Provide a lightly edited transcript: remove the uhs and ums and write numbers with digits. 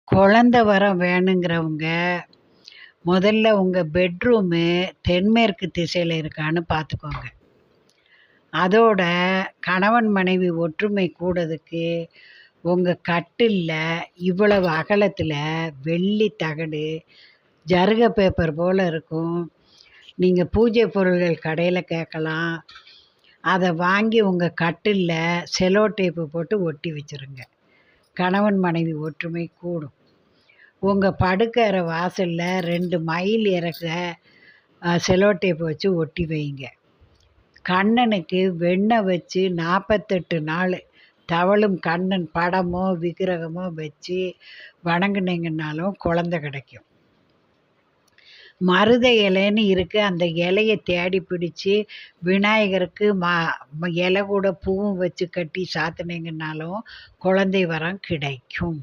குழந்த வரம் வேணுங்கிறவங்க முதல்ல உங்கள் பெட்ரூமு தென்மேற்கு திசையில் இருக்கான்னு பார்த்துக்கோங்க. அதோட கணவன் மனைவி ஒற்றுமை கூடதுக்கு உங்கள் கட்டிலில் இவ்வளவு அகலத்தில் வெள்ளி தகடு ஜருக பேப்பர் போல் இருக்கும். நீங்கள் பூஜை பொருள்கள் கடையில் கேட்கலாம். அதை வாங்கி உங்கள் கட்டிலில் செலோ டேப்பு போட்டு ஒட்டி வச்சுருங்க. கணவன் மனைவி ஒற்றுமை கூடும். உங்கள் படுக்கறை வாசலில் 2 மயில் இறக்க செலோ டேப்பு வச்சு ஒட்டி வைங்க. கண்ணனுக்கு வெண்ணெய் வச்சு 48 நாள் தவழும் கண்ணன் படமோ விக்கிரகமோ வச்சு வணங்குனீங்கன்னாலும் குழந்தை கிடைக்கும். மருத இலைன்னு இருக்குது, அந்த இலையை தேடி பிடிச்சி விநாயகருக்கு இலை கூட பூவும் வச்சு கட்டி சாத்தினீங்கன்னாலும் குழந்தை வரம் கிடைக்கும்.